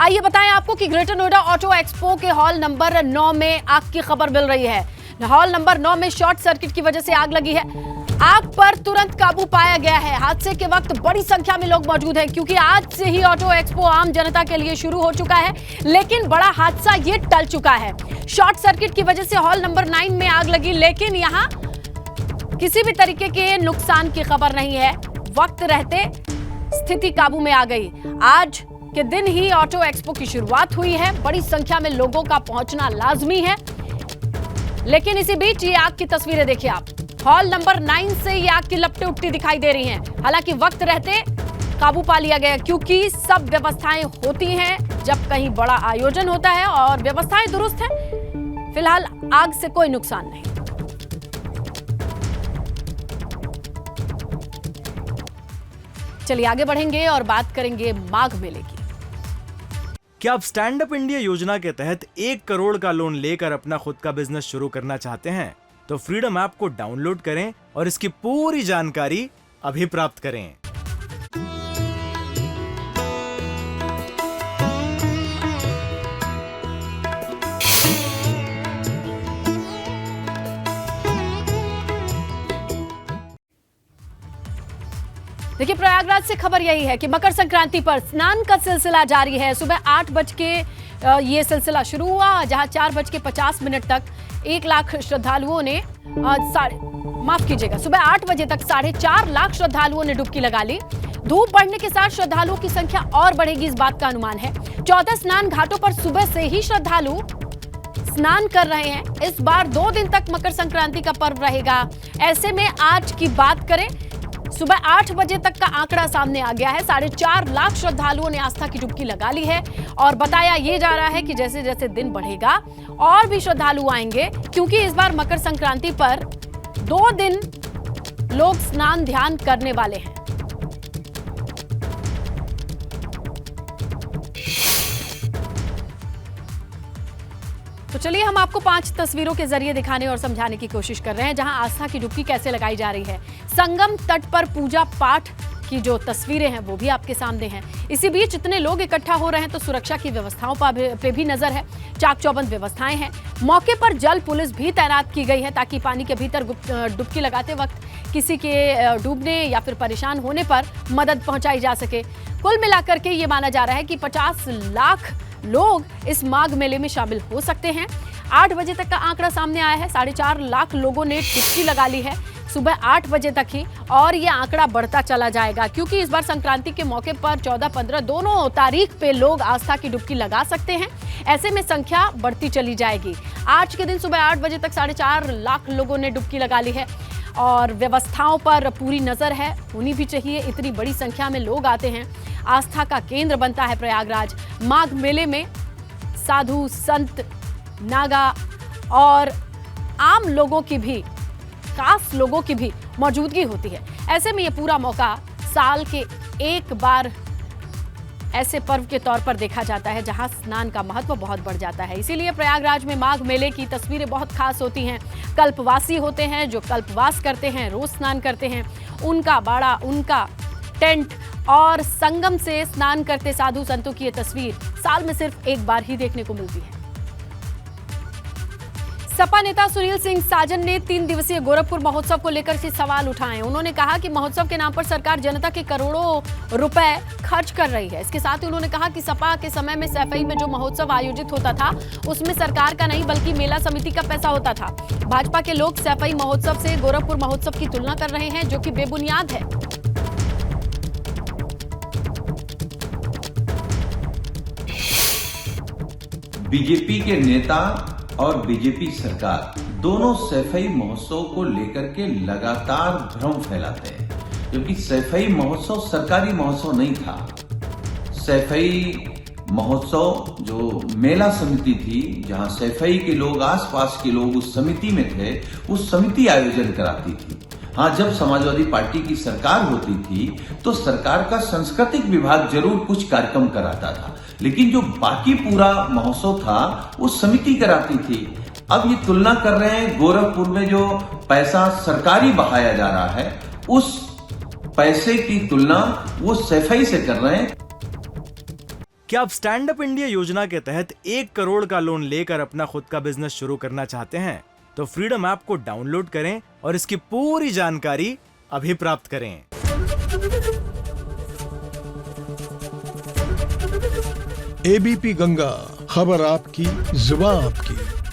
आइए बताएं आपको कि ग्रेटर नोएडा ऑटो एक्सपो के हॉल नंबर 9 में आग की खबर मिल रही है। हॉल नंबर 9 में शॉर्ट सर्किट की वजह से आग लगी है। आग पर तुरंत काबू पाया गया है। हादसे के वक्त बड़ी संख्या में लोग मौजूद हैं क्योंकि आज से ही ऑटो एक्सपो आम जनता के लिए शुरू हो चुका है, लेकिन बड़ा हादसा ये टल चुका है। शॉर्ट सर्किट की वजह से हॉल नंबर 9 में आग लगी, लेकिन यहां किसी भी तरीके के नुकसान की खबर नहीं है। वक्त रहते स्थिति काबू में आ गई। आज के दिन ही ऑटो एक्सपो की शुरुआत हुई है। बड़ी संख्या में लोगों का पहुंचना लाजमी है, लेकिन इसी बीच ये आग की तस्वीरें देखिए आप। हॉल नंबर 9 से ये आग की लपटें उठती दिखाई दे रही हैं। हालांकि वक्त रहते काबू पा लिया गया क्योंकि सब व्यवस्थाएं होती हैं जब कहीं बड़ा आयोजन होता है और व्यवस्थाएं दुरुस्त हैं। फिलहाल आग से कोई नुकसान नहीं। चलिए आगे बढ़ेंगे और बात करेंगे माघ मेले की। क्या आप स्टैंड अप इंडिया योजना के तहत 1 करोड़ का लोन लेकर अपना खुद का बिजनेस शुरू करना चाहते हैं? तो फ्रीडम ऐप को डाउनलोड करें और इसकी पूरी जानकारी अभी प्राप्त करें। देखिए, प्रयागराज से खबर यही है कि मकर संक्रांति पर स्नान का सिलसिला जारी है। सुबह 8 बज के ये सिलसिला शुरू हुआ, जहां 4:50 तक 1 लाख श्रद्धालुओं ने सुबह 8 बजे तक 4.5 लाख श्रद्धालुओं ने डुबकी लगा ली। धूप बढ़ने के साथ श्रद्धालुओं की संख्या और बढ़ेगी, इस बात का अनुमान है। 14 स्नान घाटों पर सुबह से ही श्रद्धालु स्नान कर रहे हैं। इस बार 2 दिन तक मकर संक्रांति का पर्व रहेगा। ऐसे में आज की बात करें, सुबह 8 बजे तक का आंकड़ा सामने आ गया है। 4.5 लाख श्रद्धालुओं ने आस्था की डुबकी लगा ली है और बताया ये जा रहा है कि जैसे जैसे दिन बढ़ेगा और भी श्रद्धालु आएंगे, क्योंकि इस बार मकर संक्रांति पर 2 दिन लोग स्नान ध्यान करने वाले हैं। तो चलिए हम आपको 5 तस्वीरों के जरिए दिखाने और समझाने की कोशिश कर रहे हैं, जहां आस्था की डुबकी कैसे लगाई जा रही है। संगम तट पर पूजा पाठ की जो तस्वीरें हैं वो भी आपके सामने हैं। इसी बीच इतने लोग इकट्ठा हो रहे हैं तो सुरक्षा की व्यवस्थाओं पे भी नजर है। चाक चौबंद व्यवस्थाएं हैं। मौके पर जल पुलिस भी तैनात की गई है ताकि पानी के भीतर डुबकी लगाते वक्त किसी के डूबने या फिर परेशान होने पर मदद पहुंचाई जा सके। कुल मिलाकर के ये माना जा रहा है कि 50 लाख लोग इस माघ मेले में शामिल हो सकते हैं। 8 बजे तक का आंकड़ा सामने आया है। 4.5 लाख लोगों ने डुबकी लगा ली है सुबह 8 बजे तक ही, और ये आंकड़ा बढ़ता चला जाएगा क्योंकि इस बार संक्रांति के मौके पर 14-15 दोनों तारीख पे लोग आस्था की डुबकी लगा सकते हैं। ऐसे में संख्या बढ़ती चली जाएगी। आज के दिन सुबह 8 बजे तक 4.5 लाख लोगों ने डुबकी लगा ली है और व्यवस्थाओं पर पूरी नजर है। होनी भी चाहिए, इतनी बड़ी संख्या में लोग आते हैं। आस्था का केंद्र बनता है प्रयागराज। माघ मेले में साधु संत, नागा और आम लोगों की भी, खास लोगों की भी मौजूदगी होती है। ऐसे में ये पूरा मौका साल के एक बार ऐसे पर्व के तौर पर देखा जाता है जहां स्नान का महत्व बहुत बढ़ जाता है। इसीलिए प्रयागराज में माघ मेले की तस्वीरें बहुत खास होती हैं। कल्पवासी होते हैं जो कल्पवास करते हैं, रोज स्नान करते हैं। उनका बाड़ा, उनका टेंट और संगम से स्नान करते साधु संतों की ये तस्वीर साल में सिर्फ एक बार ही देखने को मिलती है। सपा नेता सुनील सिंह साजन ने 3 दिवसीय गोरखपुर महोत्सव को लेकर से सवाल उठाए। उन्होंने कहा कि महोत्सव के नाम पर सरकार जनता के करोड़ों रुपए खर्च कर रही है। इसके साथ ही उन्होंने कहा कि सपा के समय में सैफई में जो महोत्सव आयोजित होता था उसमें सरकार का नहीं बल्कि मेला समिति का पैसा होता था। भाजपा के लोग सैफई महोत्सव से गोरखपुर महोत्सव की तुलना कर रहे हैं, जो कि बेबुनियाद है। बीजेपी के नेता और बीजेपी सरकार दोनों सैफई महोत्सव को लेकर के लगातार भ्रम फैलाते हैं, क्योंकि सैफई महोत्सव सरकारी महोत्सव नहीं था। सैफई महोत्सव जो मेला समिति थी, जहां सैफई के लोग, आसपास के लोग उस समिति में थे, उस समिति आयोजन कराती थी। हाँ, जब समाजवादी पार्टी की सरकार होती थी तो सरकार का सांस्कृतिक विभाग जरूर कुछ कार्यक्रम कराता था, लेकिन जो बाकी पूरा महोत्सव था वो समिति कराती थी। अब ये तुलना कर रहे हैं, गोरखपुर में जो पैसा सरकारी बहाया जा रहा है उस पैसे की तुलना वो सैफई से कर रहे हैं। क्या आप स्टैंड अप इंडिया योजना के तहत 1 करोड़ का लोन लेकर अपना खुद का बिजनेस शुरू करना चाहते हैं? तो फ्रीडम ऐप को डाउनलोड करें और इसकी पूरी जानकारी अभी प्राप्त करें। एबीपी गंगा, खबर आपकी, जुबान आपकी।